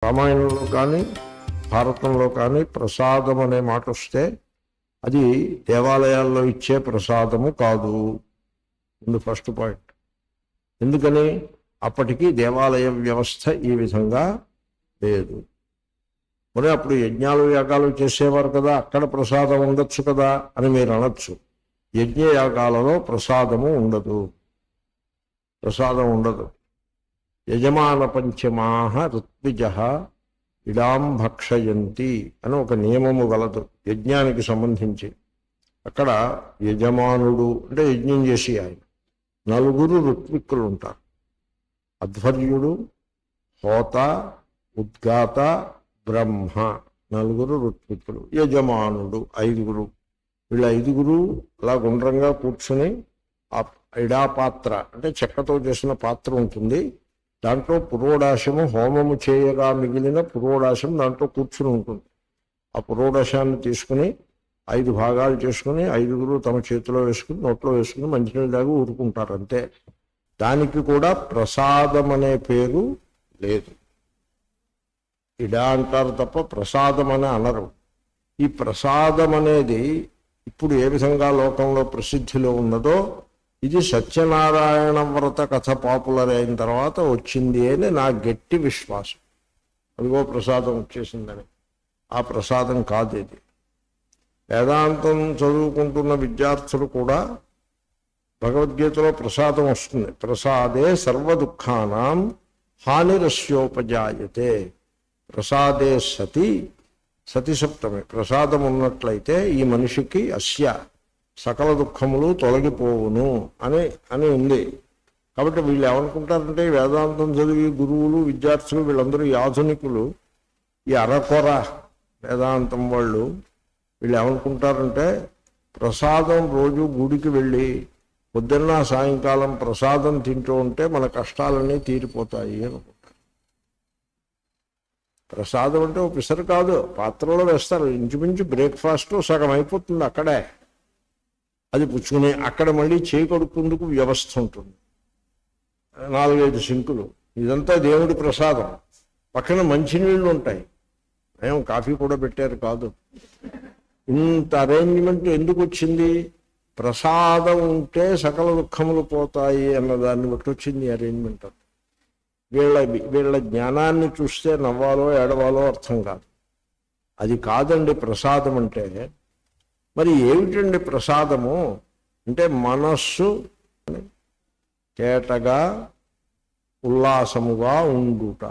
రామాయణంలో కానీ భారతంలో కానీ ప్రసాదం అనే మాట వస్తే అది దేవాలయాల్లో ఇచ్చే ప్రసాదము కాదు. ముందు ఫస్ట్ పాయింట్. ఎందుకని? అప్పటికి దేవాలయ వ్యవస్థ ఈ విధంగా లేదు. మరి అప్పుడు యజ్ఞాలు యాగాలు చేసేవారు కదా, అక్కడ ప్రసాదం ఉండొచ్చు కదా అని మీరు అనొచ్చు. యజ్ఞయాగాలలో ప్రసాదము ఉండదు, ప్రసాదం ఉండదు. యజమాన పంచమాహ ఋత్విజ ఇడాం భక్షయంతి అని ఒక నియమము గలదు యజ్ఞానికి సంబంధించి. అక్కడ యజమానుడు అంటే యజ్ఞం చేసి ఆయన, నలుగురు ఋత్విక్కులు ఉంటారు. అధ్వర్యుడు, హోత, ఉద్గాత, బ్రహ్మ, నలుగురు ఋత్విక్కులు. యజమానుడు ఐదుగురు. వీళ్ళ ఐదుగురు అలా గుండ్రంగా కూర్చుని ఆ ఇడాపాత్ర అంటే చెక్కతో చేసిన పాత్ర ఉంటుంది, దాంట్లో పురోడాశము హోమము చేయగా మిగిలిన పురోడాశం దాంట్లో కూర్చుని ఉంటుంది. ఆ పురోడాశాన్ని తీసుకుని 5 భాగాలు చేసుకుని ఐదుగురు తమ చేతిలో వేసుకుని నోట్లో వేసుకుని మంచినీళ్ళు దాకా ఊరుకుంటారు అంతే. దానికి కూడా ప్రసాదం అనే పేరు లేదు. ఇడా అంటారు తప్ప ప్రసాదం అని అనరు. ఈ ప్రసాదం అనేది ఇప్పుడు ఏ విధంగా లోకంలో ప్రసిద్ధిలో ఉన్నదో ఇది సత్యనారాయణ వ్రత కథ పాపులర్ అయిన తర్వాత వచ్చింది అని నా గట్టి విశ్వాసం. అదిగో ప్రసాదం వచ్చేసిందని. ఆ ప్రసాదం కాదు ఇది. వేదాంతం చదువుకుంటున్న విద్యార్థులు కూడా భగవద్గీతలో ప్రసాదం వస్తుంది. ప్రసాదే సర్వ దుఃఖానాం హానిరస్యోపజాయతే. ప్రసాదే సతి, సతి సప్తమి. ప్రసాదం ఉన్నట్లయితే ఈ మనిషికి అస్య సకల దుఃఖములు తొలగిపోవును అని ఉంది. కాబట్టి వీళ్ళు ఏమనుకుంటారంటే వేదాంతం చదివి గురువులు విద్యార్థులు వీళ్ళందరూ ఈ ఆధునికులు, ఈ అరకొర వేదాంతం వాళ్ళు వీళ్ళు ఏమనుకుంటారంటే ప్రసాదం రోజు గుడికి వెళ్ళి పొద్దున్న సాయంకాలం ప్రసాదం తింటూ ఉంటే మన కష్టాలన్నీ తీరిపోతాయి అనుకుంటారు. ప్రసాదం అంటే ఒక పిసరు కాదు, పాత్రలో వేస్తారు. ఇంచుమించు బ్రేక్ఫాస్ట్ సగం అయిపోతుంది అక్కడే. అది పుచ్చుకుని అక్కడ మళ్ళీ చేయి కడుక్కుందుకు వ్యవస్థ ఉంటుంది, 4-5 సింకులు. ఇదంతా దేవుడి ప్రసాదం. పక్కన మంచినీళ్ళు ఉంటాయి, ఏం కాఫీ కూడా పెట్టారు కాదు. ఇంత అరేంజ్మెంట్ ఎందుకు వచ్చింది? ప్రసాదం ఉంటే సకల దుఃఖములు పోతాయి అన్నదాన్ని బట్టి వచ్చింది అరేంజ్మెంట్. వీళ్ళ జ్ఞానాన్ని చూస్తే నవ్వాలో ఏడవాలో అర్థం కాదు. అది కాదండి ప్రసాదం అంటే. మరి ఏమిటండి ప్రసాదము అంటే? మనస్సు తేటగా ఉల్లాసముగా ఉండుట.